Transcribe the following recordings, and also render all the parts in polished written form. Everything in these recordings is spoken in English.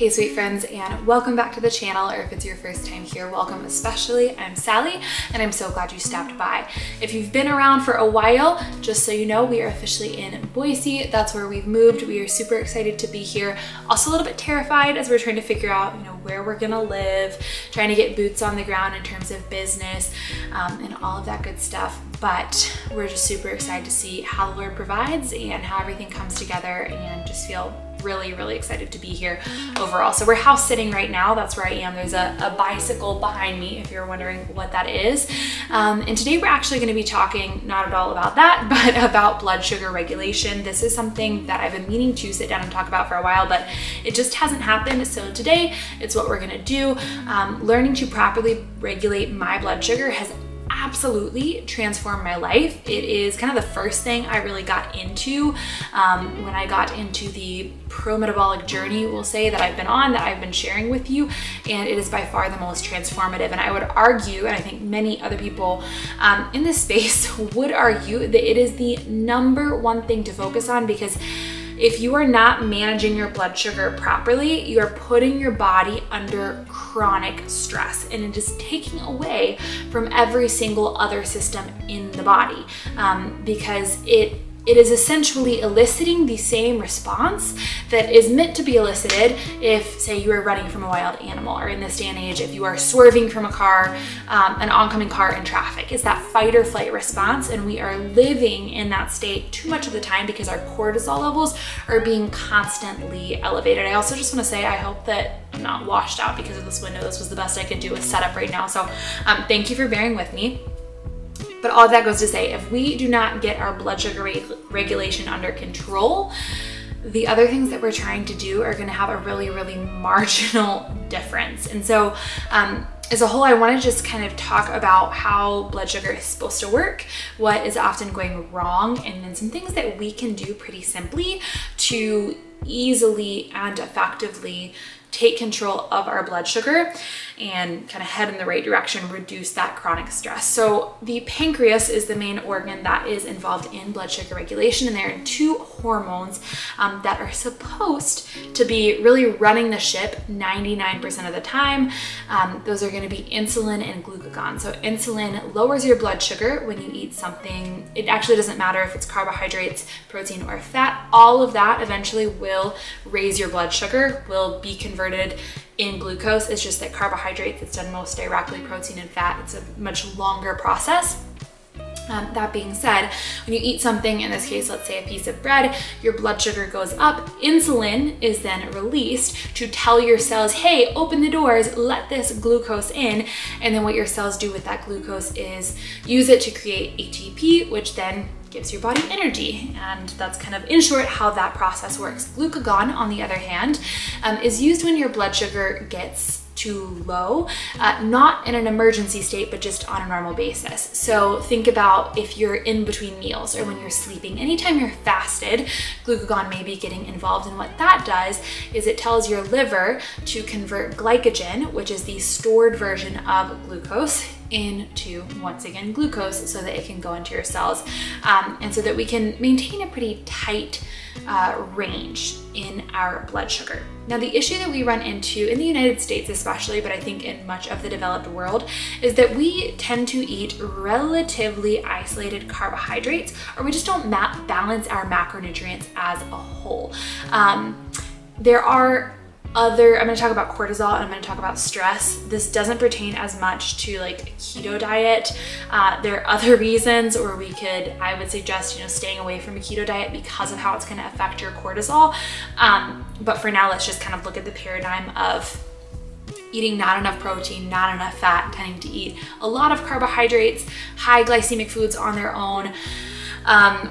Hey sweet friends, and welcome back to the channel, or if it's your first time here, welcome especially. I'm Sally and I'm so glad you stopped by. If you've been around for a while, just so you know, we are officially in Boise. That's where we've moved. We are super excited to be here. Also a little bit terrified as we're trying to figure out, where we're gonna live, trying to get boots on the ground in terms of business and all of that good stuff. But we're just super excited to see how the Lord provides and how everything comes together, and just feel really excited to be here overall. So we're house sitting right now. That's where I am. There's a bicycle behind me, if you're wondering what that is. And today we're actually going to be talking not at all about that, but about blood sugar regulation. This is something that I've been meaning to sit down and talk about for a while, but it just hasn't happened. So today it's what we're going to do. Learning to properly regulate my blood sugar has absolutely transformed my life. It is kind of the first thing I really got into when I got into the pro-metabolic journey, we'll say, that I've been on, that I've been sharing with you, and it is by far the most transformative. And I would argue, and I think many other people in this space would argue, that it is the #1 thing to focus on, because if you are not managing your blood sugar properly, you are putting your body under chronic stress, and it is taking away from every single other system in the body because it is essentially eliciting the same response that is meant to be elicited if, say, you are running from a wild animal, or in this day and age, if you are swerving from a car, an oncoming car in traffic. It's that fight or flight response, and we are living in that state too much of the time because our cortisol levels are being constantly elevated. I also just want to say, I hope that I'm not washed out because of this window. This was the best I could do with setup right now. So thank you for bearing with me. But all that goes to say, if we do not get our blood sugar regulation under control, the other things that we're trying to do are going to have a really marginal difference. And so as a whole, I want to just kind of talk about how blood sugar is supposed to work, what is often going wrong, and then some things that we can do pretty simply to easily and effectively take control of our blood sugar and kind of head in the right direction, reduce that chronic stress. So the pancreas is the main organ that is involved in blood sugar regulation, and there are 2 hormones that are supposed to be really running the ship 99% of the time. Those are going to be insulin and glucagon. So insulin lowers your blood sugar when you eat something. It actually doesn't matter if it's carbohydrates, protein, or fat. All of that eventually will raise your blood sugar, will be converted in glucose. It's just that carbohydrates, it's done most directly, protein and fat, it's a much longer process. That being said, when you eat something, in this case, let's say a piece of bread, your blood sugar goes up. Insulin is then released to tell your cells, hey, open the doors, let this glucose in. And then what your cells do with that glucose is use it to create ATP, which then gives your body energy. And that's kind of, in short, how that process works. Glucagon, on the other hand, is used when your blood sugar gets too low, not in an emergency state, but just on a normal basis. So think about if you're in between meals or when you're sleeping. Anytime you're fasted, glucagon may be getting involved, and what that does is it tells your liver to convert glycogen, which is the stored version of glucose, into, once again, glucose, so that it can go into your cells, and so that we can maintain a pretty tight range in our blood sugar. Now, the issue that we run into in the United States especially, but I think in much of the developed world, is that we tend to eat relatively isolated carbohydrates, or we just don't balance our macronutrients as a whole. There are I'm going to talk about cortisol, and I'm going to talk about stress. This doesn't pertain as much to like a keto diet. There are other reasons, or I would suggest, staying away from a keto diet because of how it's going to affect your cortisol. But for now, let's just kind of look at the paradigm of eating not enough protein, not enough fat, tending to eat a lot of carbohydrates, high glycemic foods on their own,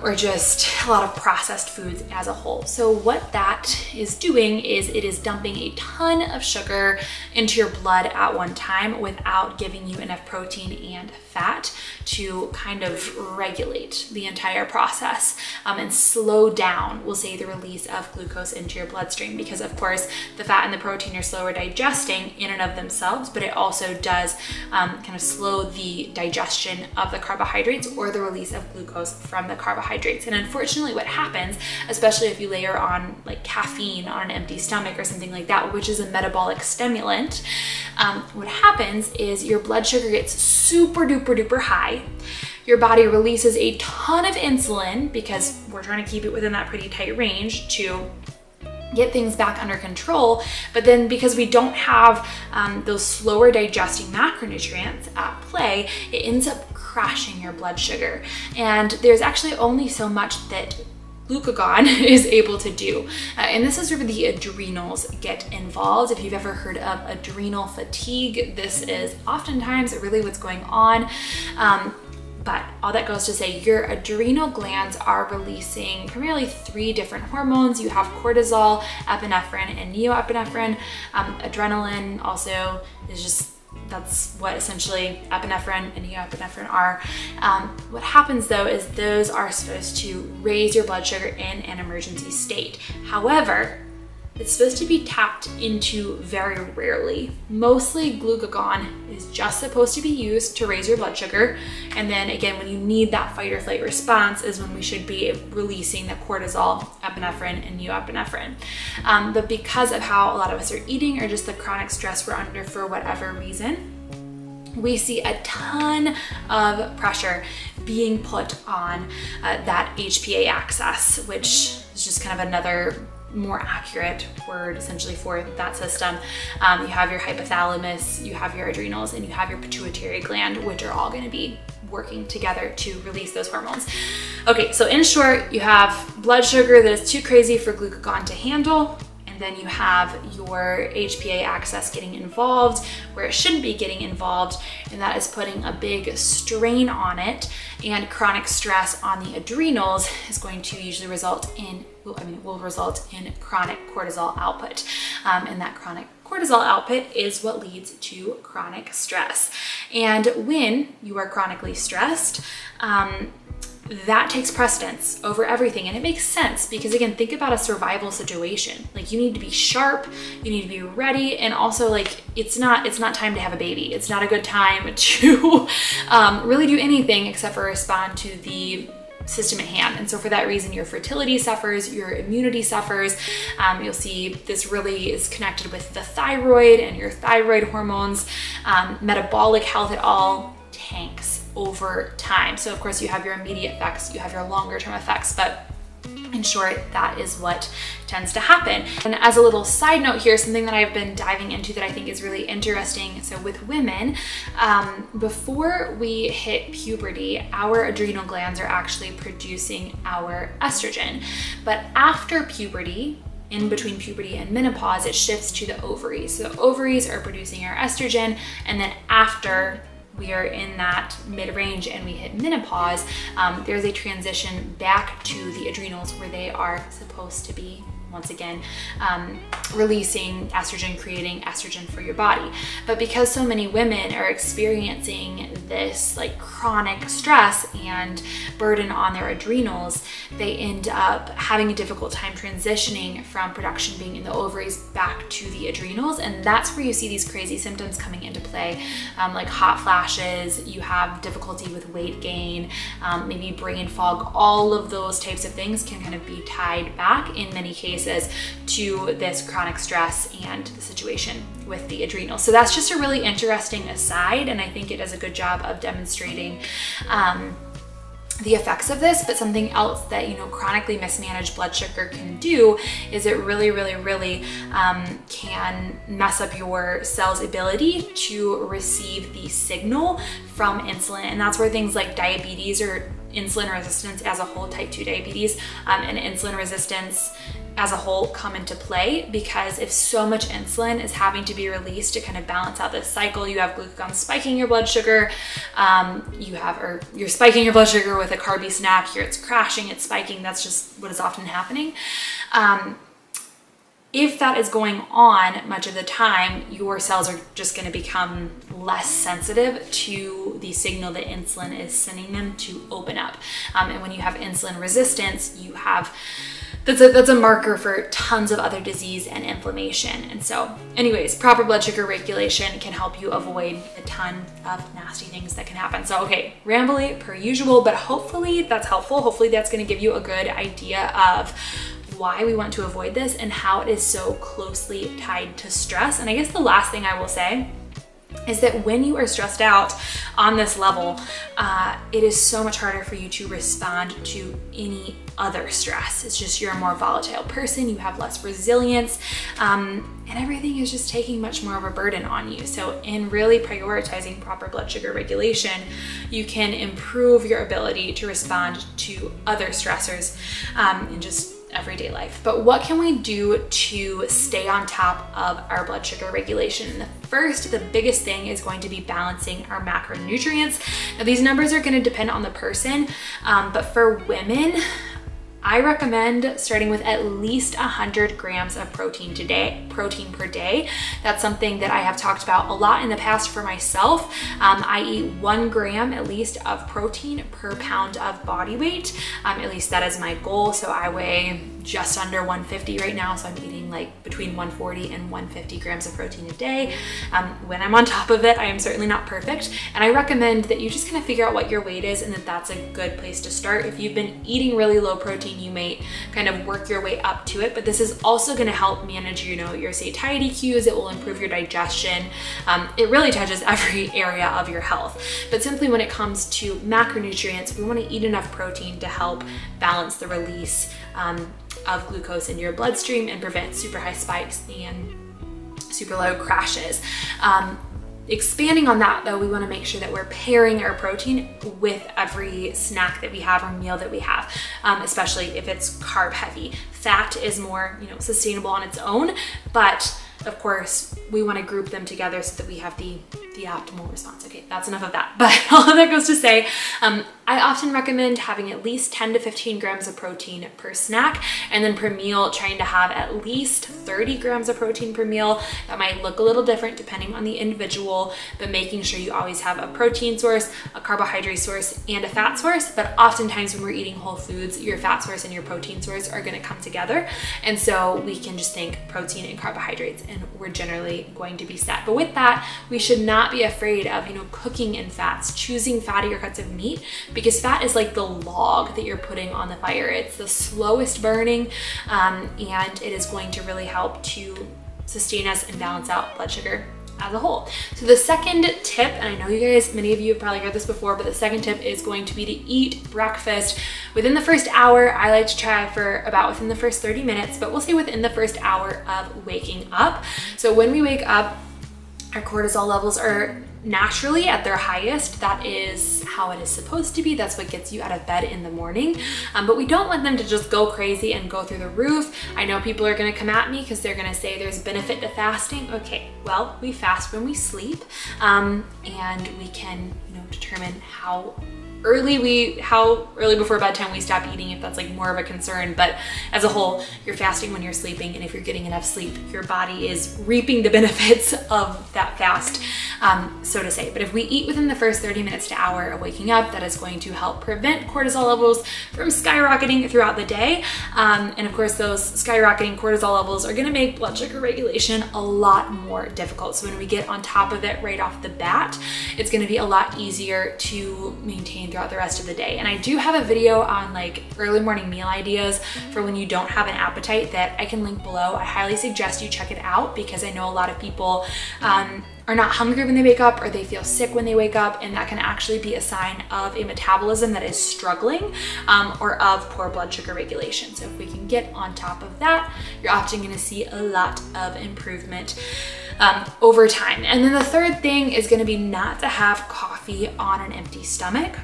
or just a lot of processed foods as a whole. So what that is doing is it is dumping a ton of sugar into your blood at one time without giving you enough protein and fat to kind of regulate the entire process and slow down, we'll say, the release of glucose into your bloodstream, because of course the fat and the protein are slower digesting in and of themselves, but it also does kind of slow the digestion of the carbohydrates or the release of glucose from the carbohydrates. And unfortunately what happens, especially if you layer on like caffeine on an empty stomach or something like that, which is a metabolic stimulant, what happens is your blood sugar gets super duper duper high. Your body releases a ton of insulin because we're trying to keep it within that pretty tight range to get things back under control. But then because we don't have those slower digesting macronutrients at play, it ends up crashing your blood sugar. And there's actually only so much that glucagon is able to do. And this is where the adrenals get involved. If you've ever heard of adrenal fatigue, this is oftentimes really what's going on. But all that goes to say, your adrenal glands are releasing primarily 3 different hormones. You have cortisol, epinephrine, and neoepinephrine. Adrenaline also is just, that's what essentially epinephrine and neoepinephrine are. What happens though is those are supposed to raise your blood sugar in an emergency state. However, it's supposed to be tapped into very rarely. Mostly glucagon is just supposed to be used to raise your blood sugar. And then again, when you need that fight or flight response is when we should be releasing the cortisol, epinephrine, and neoepinephrine. But because of how a lot of us are eating or just the chronic stress we're under for whatever reason, we see a ton of pressure being put on that HPA axis, which is just kind of another more accurate word essentially for that system. You have your hypothalamus, you have your adrenals, and you have your pituitary gland, which are all going to be working together to release those hormones. Okay, so in short, you have blood sugar that is too crazy for glucagon to handle, and then you have your HPA axis getting involved where it shouldn't be getting involved, and that is putting a big strain on it. And chronic stress on the adrenals is going to usually result in, will result in chronic cortisol output. And that chronic cortisol output is what leads to chronic stress. And when you are chronically stressed, that takes precedence over everything. And it makes sense because again, think about a survival situation. Like you need to be sharp, you need to be ready. And also like, it's not time to have a baby. It's not a good time to really do anything except for respond to the system at hand. And so for that reason, your fertility suffers, your immunity suffers. You'll see this really is connected with the thyroid and your thyroid hormones. Metabolic health, it all tanks over time. So of course you have your immediate effects, you have your longer term effects, but in short, that is what tends to happen. And as a little side note here, something that I've been diving into that I think is really interesting. So with women, before we hit puberty, our adrenal glands are actually producing our estrogen. But after puberty, in between puberty and menopause, it shifts to the ovaries. So the ovaries are producing our estrogen, and then after we are in that mid-range and we hit menopause, there's a transition back to the adrenals where they are supposed to be, once again, releasing estrogen, creating estrogen for your body. But because so many women are experiencing this like chronic stress and burden on their adrenals, they end up having a difficult time transitioning from production being in the ovaries back to the adrenals. And that's where you see these crazy symptoms coming into play, like hot flashes, you have difficulty with weight gain, maybe brain fog. All of those types of things can kind of be tied back in many cases to this chronic stress and the situation with the adrenals. So that's just a really interesting aside, and I think it does a good job of demonstrating the effects of this. But something else that, you know, chronically mismanaged blood sugar can do is it really can mess up your cell's ability to receive the signal from insulin. And that's where things like diabetes or insulin resistance as a whole, type 2 diabetes, and insulin resistance as a whole come into play, because if so much insulin is having to be released to kind of balance out this cycle, you have glucagon spiking your blood sugar, you're spiking your blood sugar with a carby snack, here it's crashing, it's spiking, that's just what is often happening. If that is going on much of the time, your cells are just going to become less sensitive to the signal that insulin is sending them to open up. And when you have insulin resistance, you have that's a marker for tons of other disease and inflammation. And so anyways, proper blood sugar regulation can help you avoid a ton of nasty things that can happen. So, okay, rambly per usual, but hopefully that's helpful. Hopefully that's going to give you a good idea of why we want to avoid this and how it is so closely tied to stress. And I guess the last thing I will say is that when you are stressed out on this level, it is so much harder for you to respond to any other stress. It's just you're a more volatile person, you have less resilience, and everything is just taking much more of a burden on you. So in really prioritizing proper blood sugar regulation, you can improve your ability to respond to other stressors in just everyday life. But what can we do to stay on top of our blood sugar regulation? The biggest thing is going to be balancing our macronutrients. Now these numbers are going to depend on the person, but for women, I recommend starting with at least 100 grams of protein per day. That's something that I have talked about a lot in the past for myself. I eat 1 gram at least of protein per pound of body weight. At least that is my goal. So I weigh just under 150 right now. So I'm eating like between 140 and 150 grams of protein a day. When I'm on top of it, I am certainly not perfect. And I recommend that you just kind of figure out what your weight is and that's a good place to start. If you've been eating really low protein, you may kind of work your way up to it, but this is also going to help manage, your satiety cues. It will improve your digestion. It really touches every area of your health. But simply when it comes to macronutrients, we want to eat enough protein to help balance the release of glucose in your bloodstream and prevent super high spikes and super low crashes. Expanding on that though, we want to make sure that we're pairing our protein with every snack that we have or meal that we have, especially if it's carb heavy. Fat is more, sustainable on its own, but of course we want to group them together so that we have the optimal response. Okay, that's enough of that. But all of that goes to say, I often recommend having at least 10 to 15 grams of protein per snack, and then per meal trying to have at least 30 grams of protein per meal. That might look a little different depending on the individual, but making sure you always have a protein source, a carbohydrate source, and a fat source. But oftentimes when we're eating whole foods, your fat source and your protein source are going to come together. And so we can just think protein and carbohydrates and we're generally going to be set. But with that, we should not be afraid of, cooking in fats, choosing fattier cuts of meat, because fat is like the log that you're putting on the fire. It's the slowest burning, and it is going to really help to sustain us and balance out blood sugar as a whole. So the second tip, and I know you guys, many of you have probably heard this before, but the second tip is going to be to eat breakfast within the first hour. I like to try for about within the first 30 minutes, but we'll say within the first hour of waking up. So when we wake up, our cortisol levels are naturally at their highest. That is how it is supposed to be. That's what gets you out of bed in the morning. But we don't want them to just go crazy and go through the roof. I know people are going to come at me because they're going to say there's benefit to fasting. Okay, well, we fast when we sleep, and we can, determine how early before bedtime we stop eating if that's like more of a concern. But as a whole, you're fasting when you're sleeping, and if you're getting enough sleep, your body is reaping the benefits of that fast, so to say. But if we eat within the first 30 minutes to hour of waking up, that is going to help prevent cortisol levels from skyrocketing throughout the day. And of course, those skyrocketing cortisol levels are going to make blood sugar regulation a lot more difficult. So when we get on top of it right off the bat, it's going to be a lot easier to maintain throughout the rest of the day. And I do have a video on like early morning meal ideas for when you don't have an appetite that I can link below. I highly suggest you check it out because I know a lot of people are not hungry when they wake up, or they feel sick when they wake up, and that can actually be a sign of a metabolism that is struggling, or of poor blood sugar regulation. So if we can get on top of that, you're often going to see a lot of improvement over time. And then the third thing is going to be not to have coffee on an empty stomach.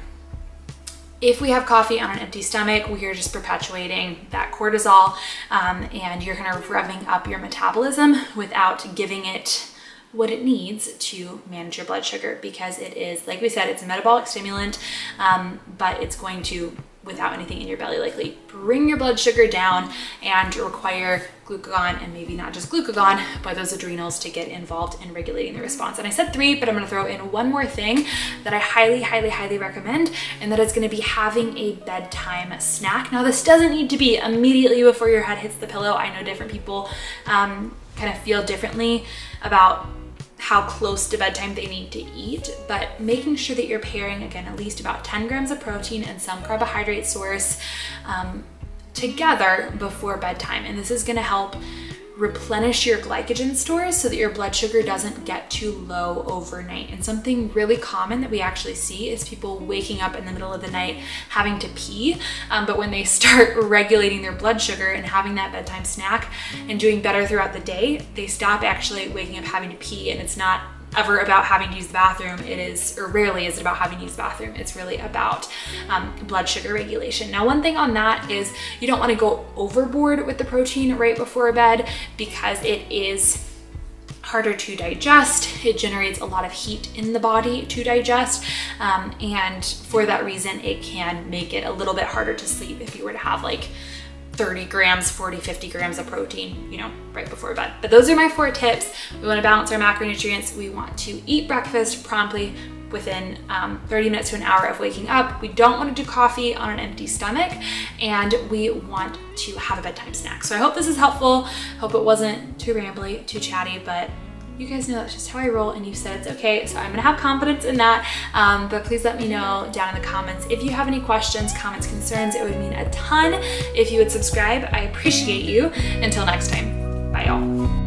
If we have coffee on an empty stomach, we are just perpetuating that cortisol, and you're kind of revving up your metabolism without giving it what it needs to manage your blood sugar, because it is, like we said, it's a metabolic stimulant, but it's going to without anything in your belly likely bring your blood sugar down and require glucagon, and maybe not just glucagon, but those adrenals to get involved in regulating the response. And I said 3, but I'm gonna throw in one more thing that I highly, highly, highly recommend, and that is gonna be having a bedtime snack. Now, this doesn't need to be immediately before your head hits the pillow. I know different people kind of feel differently about how close to bedtime they need to eat, but making sure that you're pairing, again, at least about 10 grams of protein and some carbohydrate source together before bedtime. And this is gonna help replenish your glycogen stores so that your blood sugar doesn't get too low overnight. And something really common that we actually see is people waking up in the middle of the night having to pee, but when they start regulating their blood sugar and having that bedtime snack and doing better throughout the day, they stop actually waking up having to pee. And it's not ever about having to use the bathroom. It is, or rarely is it about having to use the bathroom. It's really about blood sugar regulation. Now, one thing on that is you don't want to go overboard with the protein right before bed, because it is harder to digest. It generates a lot of heat in the body to digest. And for that reason, it can make it a little bit harder to sleep if you were to have like 30 grams, 40, 50 grams of protein, you know, right before bed. But those are my 4 tips. We want to balance our macronutrients. We want to eat breakfast promptly within 30 minutes to an hour of waking up. We don't want to do coffee on an empty stomach, and we want to have a bedtime snack. So I hope this is helpful. Hope it wasn't too rambly, too chatty, but you guys know that's just how I roll, and you said it's okay, so I'm gonna have confidence in that. But please let me know down in the comments if you have any questions, comments, concerns. It would mean a ton if you would subscribe. I appreciate you. Until next time, bye y'all.